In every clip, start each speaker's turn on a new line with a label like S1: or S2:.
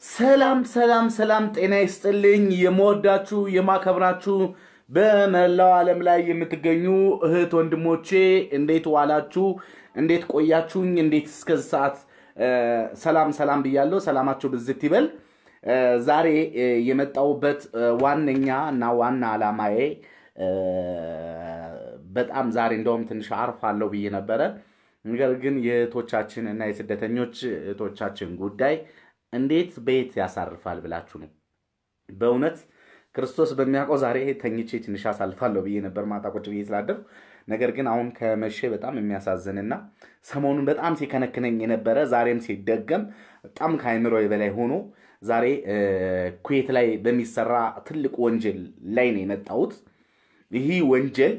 S1: ሰላም ጤና ይስጥልኝ። የምወዳችሁ የማከብራችሁ በመላው ዓለም ላይ የምትገኙ እህት ወንድሞቼ እንዴት ዋላችሁ? እንዴት ቆያችሁኝ? እንዴት እስከ ሰዓት ሰላም ብያለሁ። ሰላማችሁ ብዝት ይበል። ዛሬ የመጣውበት ዋነኛ እና ዋና ዓላማዬ በጣም ዛሬ እንደውም ትንሽ አርፋለሁ ብዬ ነበረ። ነገር ግን የእህቶቻችን እና የስደተኞች እህቶቻችን ጉዳይ እንዴት ቤት ያሳርፋል ብላችሁ ነው። በእውነት ክርስቶስ በሚያውቀው ዛሬ ተኝቼ ትንሽ አሳልፋለሁ ብዬ ነበር ማታ ቁጭ ብዬ ስላደር። ነገር ግን አሁን ከመሸ በጣም የሚያሳዝንና ሰሞኑን በጣም ሲከነክነኝ የነበረ ዛሬም ሲደገም በጣም ከአይምሮ በላይ ሆኖ ዛሬ ኩዌት ላይ በሚሰራ ትልቅ ወንጀል ላይ ነው የመጣሁት። ይህ ወንጀል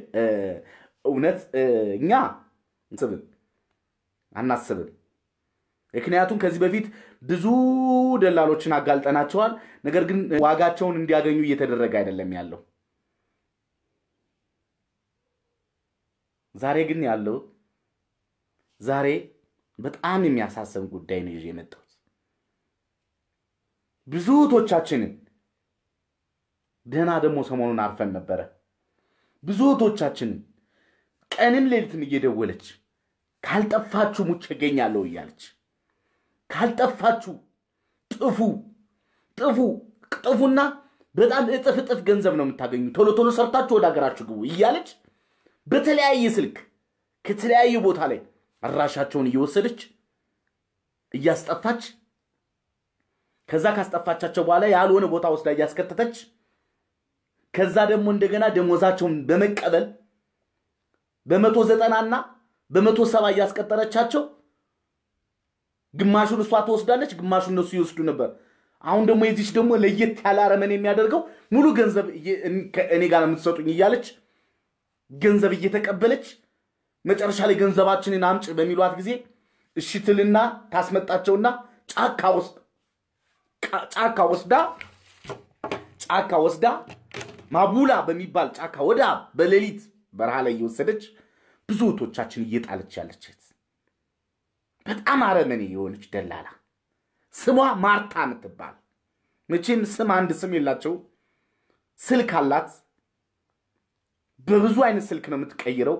S1: እውነት እኛ አናስብም። ምክንያቱም ከዚህ በፊት ብዙ ደላሎችን አጋልጠናቸዋል። ነገር ግን ዋጋቸውን እንዲያገኙ እየተደረገ አይደለም ያለው። ዛሬ ግን ያለው ዛሬ በጣም የሚያሳስብ ጉዳይ ነው ይዤ የመጣሁት። ብዙ እህቶቻችንን ደህና ደግሞ ሰሞኑን አርፈን ነበረ። ብዙ እህቶቻችንን ቀንም ሌሊትም እየደወለች ካልጠፋችሁ ሙቼ እገኛለሁ እያለች ካልጠፋችሁ ጥፉና በጣም እጥፍ ገንዘብ ነው የምታገኙ፣ ቶሎ ሰርታችሁ ወደ ሀገራችሁ ግቡ እያለች በተለያየ ስልክ ከተለያየ ቦታ ላይ አድራሻቸውን እየወሰደች እያስጠፋች ከዛ ካስጠፋቻቸው በኋላ ያልሆነ ቦታ ወስዳ እያስከተተች ከዛ ደግሞ እንደገና ደሞዛቸውን በመቀበል በ190 እና በ170 እያስቀጠረቻቸው ግማሹን እሷ ትወስዳለች፣ ግማሹን እነሱ ይወስዱ ነበር። አሁን ደግሞ የዚች ደግሞ ለየት ያለ አረመኔ የሚያደርገው ሙሉ ገንዘብ እኔ ጋር የምትሰጡኝ እያለች ገንዘብ እየተቀበለች መጨረሻ ላይ ገንዘባችንን አምጭ በሚሏት ጊዜ እሽትልና ታስመጣቸውና ጫካ ወስዳ ማቡላ በሚባል ጫካ ወዳ በሌሊት በረሃ ላይ እየወሰደች ብዙ እህቶቻችን እየጣለች ያለች በጣም አረመኔ የሆነች ደላላ ስሟ ማርታ የምትባል መቼም አንድ ስም የላቸው። ስልክ አላት። በብዙ አይነት ስልክ ነው የምትቀይረው።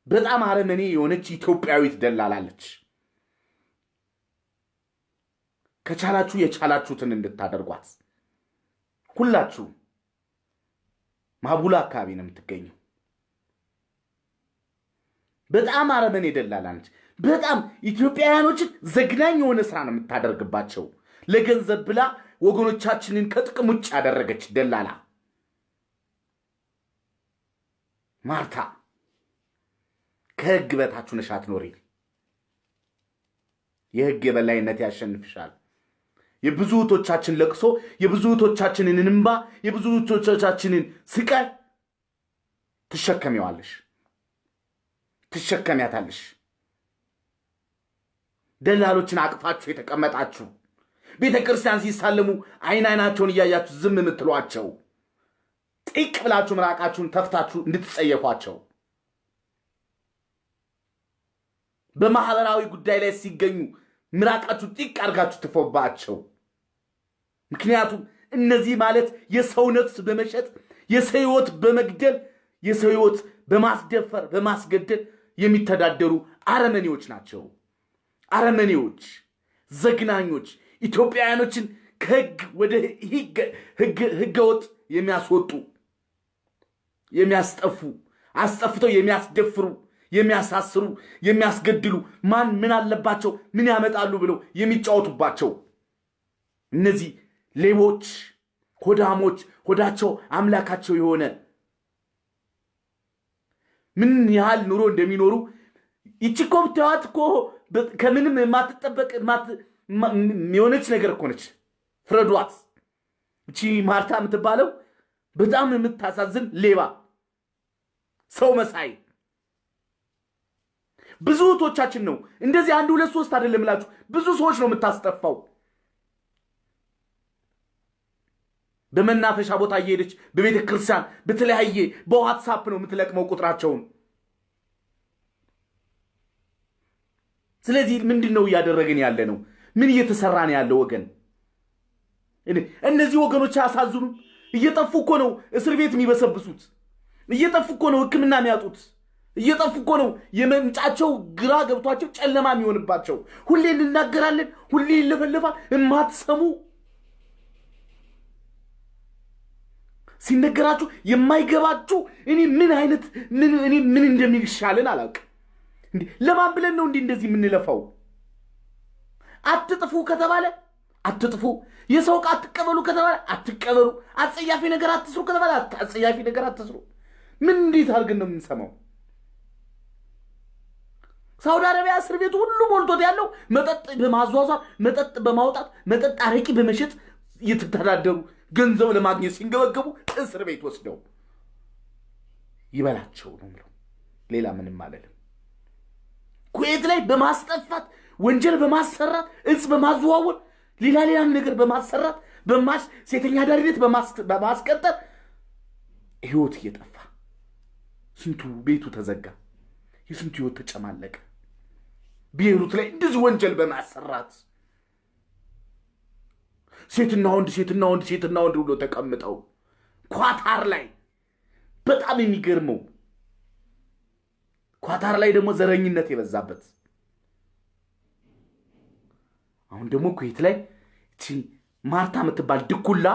S1: በጣም አረመኔ የሆነች ኢትዮጵያዊት ደላላለች። ከቻላችሁ የቻላችሁትን እንድታደርጓት ሁላችሁ። ማቡላ አካባቢ ነው የምትገኘው። በጣም አረመኔ ደላላለች። በጣም ኢትዮጵያውያኖችን ዘግናኝ የሆነ ስራ ነው የምታደርግባቸው። ለገንዘብ ብላ ወገኖቻችንን ከጥቅም ውጭ ያደረገች ደላላ ማርታ። ከህግ በታች ነሽ አትኖሪ። የህግ የበላይነት ያሸንፍሻል። የብዙ እህቶቻችን ለቅሶ፣ የብዙ እህቶቻችንን እንባ፣ የብዙ እህቶቻችንን ስቃይ ትሸከሚያታለሽ። ደላሎችን አቅፋችሁ የተቀመጣችሁ ቤተ ክርስቲያን ሲሳለሙ አይናቸውን እያያችሁ ዝም የምትሏቸው፣ ጢቅ ብላችሁ ምራቃችሁን ተፍታችሁ እንድትጸየፏቸው፣ በማህበራዊ ጉዳይ ላይ ሲገኙ ምራቃችሁ ጢቅ አድርጋችሁ ትፎባቸው። ምክንያቱም እነዚህ ማለት የሰው ነፍስ በመሸጥ የሰው ህይወት በመግደል የሰው ህይወት በማስደፈር በማስገደል የሚተዳደሩ አረመኔዎች ናቸው። አረመኔዎች፣ ዘግናኞች፣ ኢትዮጵያውያኖችን ከህግ ወደ ህገወጥ የሚያስወጡ የሚያስጠፉ፣ አስጠፍተው የሚያስደፍሩ፣ የሚያሳስሩ፣ የሚያስገድሉ፣ ማን ምን አለባቸው ምን ያመጣሉ ብለው የሚጫወቱባቸው እነዚህ ሌቦች፣ ሆዳሞች፣ ሆዳቸው አምላካቸው የሆነ ምን ያህል ኑሮ እንደሚኖሩ ይቺ እኮ ብታዩት እኮ ከምንም የማትጠበቅ የሆነች ነገር እኮ ነች። ፍረዷት። እቺ ማርታ የምትባለው በጣም የምታሳዝን ሌባ፣ ሰው መሳይ። ብዙ እህቶቻችን ነው እንደዚህ 1 2 3 አይደለም እላችሁ ብዙ ሰዎች ነው የምታስጠፋው። በመናፈሻ ቦታ እየሄደች በቤተ ክርስቲያን በተለያየ በዋትስአፕ ነው የምትለቅመው ቁጥራቸውን። ስለዚህ ምንድነው እያደረግን ያለ ነው? ምን እየተሰራ ነው ያለው ወገን? እነዚህ ወገኖች አያሳዝኑም? እየጠፉ እኮ ነው እስር ቤት የሚበሰብሱት። እየጠፉ እኮ ነው ሕክምና የሚያጡት። እየጠፉ እኮ ነው የመምጫቸው ግራ ገብቷቸው ጨለማ የሚሆንባቸው። ሁሌ እንናገራለን፣ ሁሌ ይለፈልፋል። የማትሰሙ ሲነገራችሁ የማይገባችሁ እኔ ምን እንደሚል ይሻለን አላውቅም። እንዴ ለማን ብለን ነው እንደዚህ የምንለፋው? አትጥፉ ከተባለ አትጥፉ፣ የሰው ዕቃ አትቀበሉ ከተባለ አትቀበሉ፣ አጸያፊ ነገር አትስሩ ከተባለ አጸያፊ ነገር አትስሩ። ምን እንዴት አድርገን ነው የምንሰማው? ሳውዲ አረቢያ እስር ቤቱ ሁሉ ሞልቶት ያለው መጠጥ በማዟዟር መጠጥ በማውጣት መጠጥ አረቂ በመሸጥ እየተተዳደሩ ገንዘብ ለማግኘት ሲንገበገቡ እስር ቤት ወስደው ይበላቸው ነው። ሌላ ምንም አይደለም። ኩዌት ላይ በማስጠፋት ወንጀል በማሰራት እጽ በማዘዋወር ሌላም ነገር በማሰራት ሴተኛ አዳሪነት በማስቀጠር ህይወት እየጠፋ ስንቱ ቤቱ ተዘጋ፣ የስንቱ ህይወት ተጨማለቀ። ቤይሩት ላይ እንደዚህ ወንጀል በማሰራት ሴትና ወንድ ብሎ ተቀምጠው ኳታር ላይ በጣም የሚገርመው ኳታር ላይ ደግሞ ዘረኝነት የበዛበት። አሁን ደግሞ ኩዌት ላይ ማርታ የምትባል ድኩላ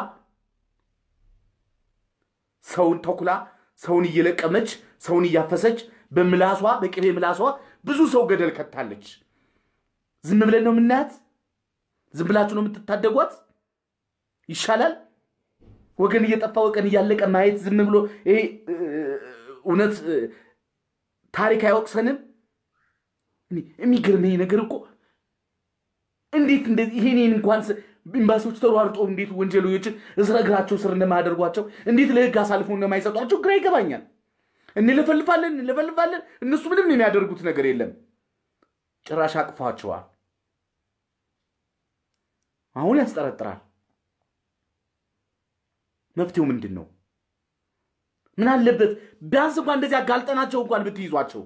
S1: ሰውን እየለቀመች ሰውን እያፈሰች በምላሷ በቅቤ ምላሷ ብዙ ሰው ገደል ከታለች። ዝም ብለን ነው የምናያት? ዝም ብላችሁ ነው የምትታደጓት? ይሻላል። ወገን እየጠፋ ወገን እያለቀ ማየት ዝም ብሎ ይሄ እውነት ታሪክ አይወቅሰንም? የሚገርመኝ ነገር እኮ እንዴት እንደዚህ ይሄን እንኳን ኤምባሲዎች ተሯርጦ እንዴት ወንጀለኞችን እስረ እግራቸው ስር እንደማያደርጓቸው እንዴት ለህግ አሳልፈው እንደማይሰጧቸው ግራ ይገባኛል። እንለፈልፋለን፣ እነሱ ምንም የሚያደርጉት ነገር የለም። ጭራሽ አቅፏቸዋል። አሁን ያስጠረጥራል። መፍትሄው ምንድን ነው? ምን አለበት ቢያንስ እንኳን እንደዚህ አጋልጠናቸው እንኳን ብትይዟቸው።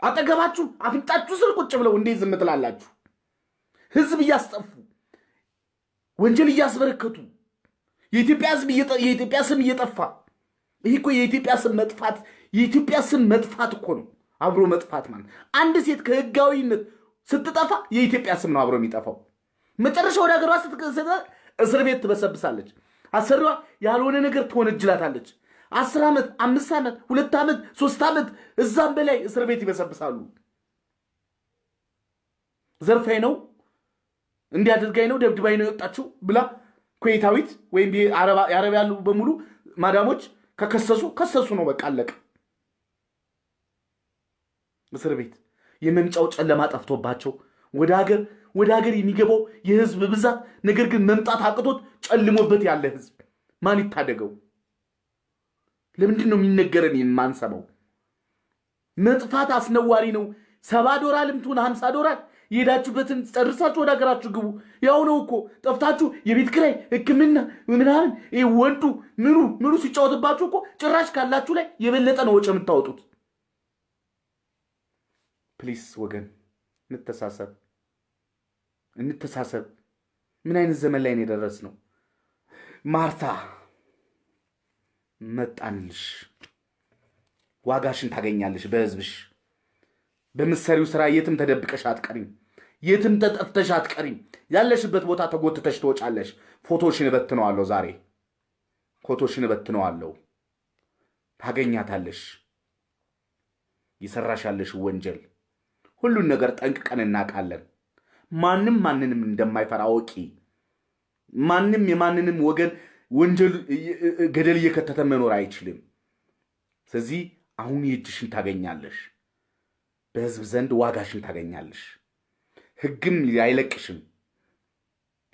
S1: አጠገባችሁ አፍንጫችሁ ስር ቁጭ ብለው እንዴት ዝም ትላላችሁ? ህዝብ እያስጠፉ ወንጀል እያስበረከቱ የኢትዮጵያ ስም እየጠፋ ይህ እኮ የኢትዮጵያ ስም መጥፋት እኮ ነው። አብሮ መጥፋት ማለት አንድ ሴት ከህጋዊነት ስትጠፋ የኢትዮጵያ ስም ነው አብሮ የሚጠፋው። መጨረሻ ወደ ሀገሯ ስትከሰተ እስር ቤት ትበሰብሳለች። አሰሪዋ ያልሆነ ነገር ትወነጅላታለች። 10 ዓመት 5 ዓመት 2 ዓመት 3 ዓመት እዛም በላይ እስር ቤት ይበሰብሳሉ። ዘርፋይ ነው እንዲያደርጋይ ነው ደብድባይ ነው የወጣችው ብላ ኩዌታዊት ወይም የአረብ ያሉ በሙሉ ማዳሞች ከከሰሱ ነው በቃ አለቀ። እስር ቤት የመምጫው ጨለማ ጠፍቶባቸው ወደ ሀገር የሚገባው የህዝብ ብዛት ነገር ግን መምጣት አቅቶት ጨልሞበት ያለ ህዝብ ማን ይታደገው? ለምንድን ነው የሚነገረን የማንሰማው? መጥፋት አስነዋሪ ነው። $70 ልምቱን $50 የሄዳችሁበትን ጨርሳችሁ ወደ ሀገራችሁ ግቡ። ያው ነው እኮ ጠፍታችሁ የቤት ኪራይ ሕክምና ምናምን ወንዱ ምኑ ሲጫወትባችሁ እኮ ጭራሽ ካላችሁ ላይ የበለጠ ነው ወጪ የምታወጡት። ፕሊስ ወገን እንተሳሰብ። ምን አይነት ዘመን ላይ ነው የደረስነው? ማርታ መጣንልሽ፣ ዋጋሽን ታገኛለሽ በህዝብሽ። በምትሰሪው ስራ የትም ተደብቀሽ አትቀሪም፣ የትም ተጠፍተሽ አትቀሪም። ያለሽበት ቦታ ተጎትተሽ ትወጫለሽ። ፎቶሽን እበትነዋለሁ፣ ዛሬ ፎቶሽን እበትነዋለሁ። ታገኛታለሽ። ይሰራሽ ያለሽ ወንጀል ሁሉን ነገር ጠንቅቀን እናውቃለን። ማንም ማንንም እንደማይፈራ አውቂ። ማንም የማንንም ወገን ወንጀል ገደል እየከተተ መኖር አይችልም። ስለዚህ አሁን የእጅሽን ታገኛለሽ፣ በህዝብ ዘንድ ዋጋሽን ታገኛለሽ። ህግም አይለቅሽም።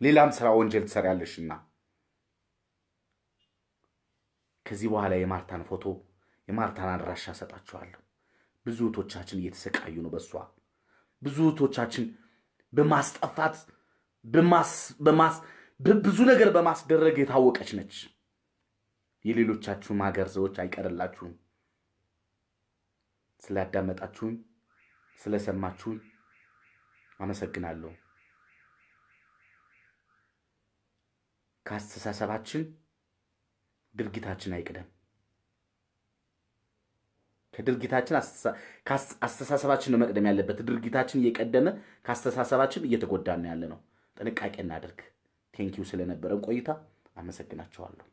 S1: ሌላም ስራ ወንጀል ትሰሪያለሽና ከዚህ በኋላ የማርታን ፎቶ የማርታን አድራሻ ሰጣችኋለሁ። ብዙ እህቶቻችን እየተሰቃዩ ነው በሷ። ብዙ እህቶቻችን በማስጠፋት ብዙ ነገር በማስደረግ የታወቀች ነች። የሌሎቻችሁም ሀገር ሰዎች አይቀርላችሁም። ስላዳመጣችሁኝ ስለሰማችሁኝ አመሰግናለሁ። ከአስተሳሰባችን ድርጊታችን አይቅደም። ከድርጊታችን አስተሳሰባችን ነው መቅደም ያለበት። ድርጊታችን እየቀደመ ከአስተሳሰባችን እየተጎዳን ያለ ነው። ጥንቃቄ እናድርግ። ቴንኪው ስለነበረን ቆይታ አመሰግናችኋለሁ።